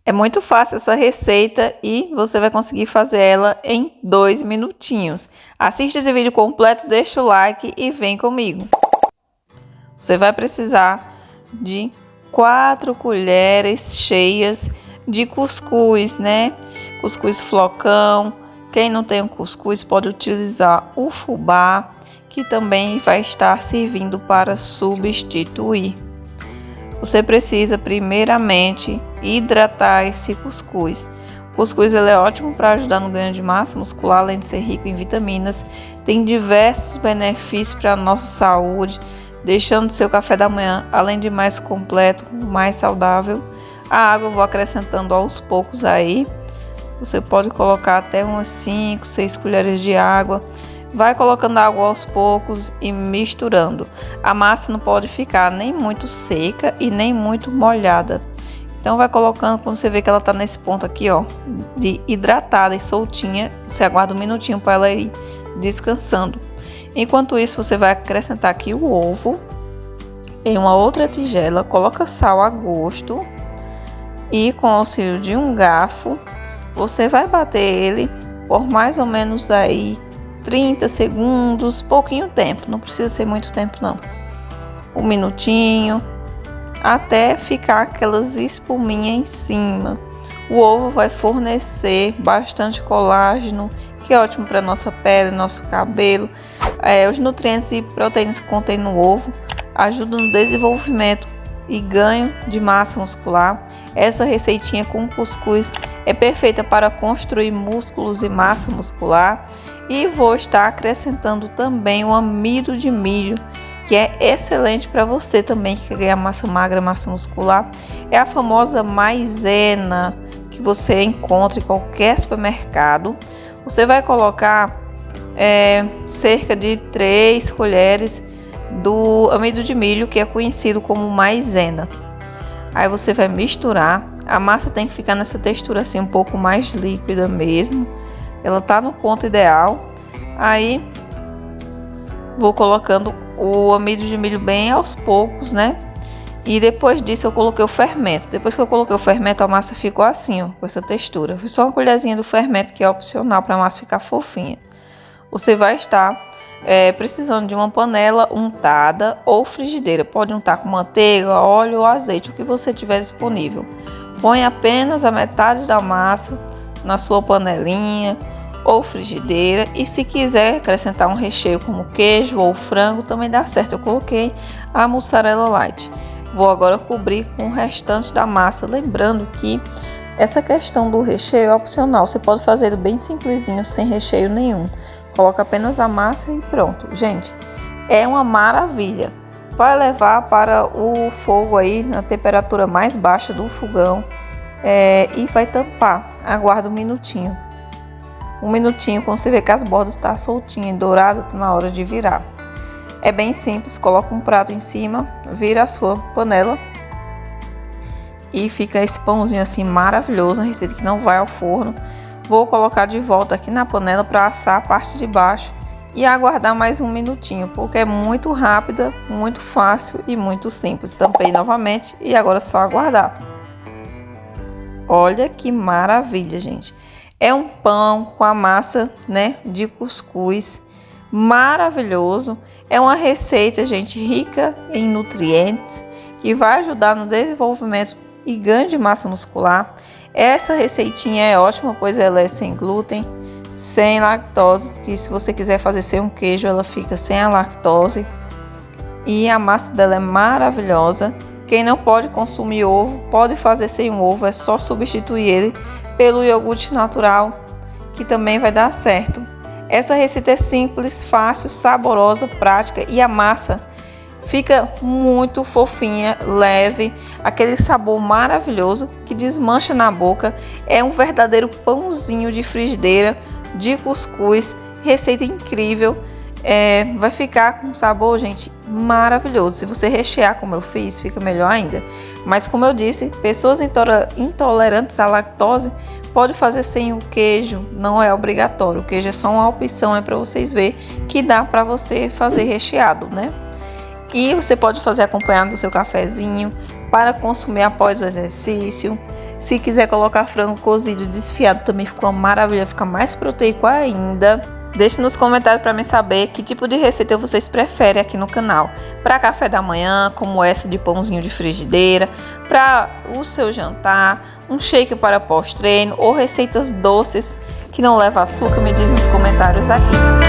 É muito fácil essa receita e você vai conseguir fazer ela em 2 minutinhos. Assista esse vídeo completo, deixa o like e vem comigo. Você vai precisar de 4 colheres cheias de cuscuz, né? Cuscuz flocão. Quem não tem o cuscuz pode utilizar o fubá, que também vai estar servindo para substituir. Você precisa primeiramente hidratar esse cuscuz. O cuscuz ele é ótimo para ajudar no ganho de massa muscular, além de ser rico em vitaminas. Tem diversos benefícios para a nossa saúde, deixando seu café da manhã, além de mais completo, mais saudável. A água eu vou acrescentando aos poucos aí. Você pode colocar até umas 5, 6 colheres de água. Vai colocando água aos poucos e misturando. A massa não pode ficar nem muito seca e nem muito molhada. Então vai colocando, quando você vê que ela tá nesse ponto aqui, ó, de hidratada e soltinha, você aguarda um minutinho para ela ir descansando. Enquanto isso, você vai acrescentar aqui o ovo em uma outra tigela, coloca sal a gosto e com o auxílio de um garfo, você vai bater ele por mais ou menos aí 30 segundos, pouquinho tempo, não precisa ser muito tempo não. Um minutinho, até ficar aquelas espuminhas em cima. O ovo vai fornecer bastante colágeno, que é ótimo para nossa pele, nosso cabelo. Os nutrientes e proteínas que contém no ovo ajudam no desenvolvimento e ganho de massa muscular. Essa receitinha com cuscuz é perfeita para construir músculos e massa muscular. E vou estar acrescentando também o amido de milho, que é excelente para você também que quer ganhar massa magra, massa muscular. É a famosa maisena que você encontra em qualquer supermercado. Você vai colocar cerca de 3 colheres do amido de milho, que é conhecido como maisena. Aí você vai misturar. A massa tem que ficar nessa textura assim um pouco mais líquida mesmo. Ela tá no ponto ideal. Aí vou colocando o amido de milho bem aos poucos, né? E depois disso eu coloquei o fermento. Depois que eu coloquei o fermento, a massa ficou assim, ó, com essa textura. Foi só uma colherzinha do fermento, que é opcional para a massa ficar fofinha. Você vai estar precisando de uma panela untada ou frigideira. Pode untar com manteiga, óleo ou azeite, o que você tiver disponível. Põe apenas a metade da massa na sua panelinha ou frigideira, e se quiser acrescentar um recheio como queijo ou frango também dá certo. Eu coloquei a mussarela light. Vou agora cobrir com o restante da massa, lembrando que essa questão do recheio é opcional. Você pode fazer ele bem simplesinho, sem recheio nenhum. Coloca apenas a massa e pronto. Gente, é uma maravilha. Vai levar para o fogo aí na temperatura mais baixa do fogão e vai tampar. Aguarda um minutinho. Um minutinho, quando você vê que as bordas estão soltinhas e douradas, está na hora de virar. É bem simples, coloca um prato em cima, vira a sua panela e fica esse pãozinho assim maravilhoso, uma receita que não vai ao forno. Vou colocar de volta aqui na panela para assar a parte de baixo e aguardar mais um minutinho, porque é muito rápida, muito fácil e muito simples. Tampei novamente e agora é só aguardar. Olha que maravilha, gente. É um pão com a massa, né, de cuscuz, maravilhoso. É uma receita, gente, rica em nutrientes, que vai ajudar no desenvolvimento e ganho de massa muscular. Essa receitinha é ótima, pois ela é sem glúten, sem lactose, que se você quiser fazer sem um queijo, ela fica sem a lactose. E a massa dela é maravilhosa. Quem não pode consumir ovo, pode fazer sem um ovo, é só substituir ele pelo iogurte natural, que também vai dar certo. Essa receita é simples, fácil, saborosa, prática, e a massa fica muito fofinha, leve, aquele sabor maravilhoso que desmancha na boca. É um verdadeiro pãozinho de frigideira, de cuscuz, receita incrível. Vai ficar com um sabor, gente, maravilhoso. Se você rechear como eu fiz, fica melhor ainda. Mas como eu disse, pessoas intolerantes à lactose pode fazer sem o queijo, não é obrigatório. O queijo é só uma opção, para vocês verem que dá para você fazer recheado, né? E você pode fazer acompanhado do seu cafezinho para consumir após o exercício. Se quiser colocar frango cozido desfiado também fica uma maravilha, fica mais proteico ainda. Deixe nos comentários para me saber que tipo de receita vocês preferem aqui no canal. Para café da manhã, como essa de pãozinho de frigideira, para o seu jantar, um shake para pós-treino ou receitas doces que não levam açúcar, me diz nos comentários aqui.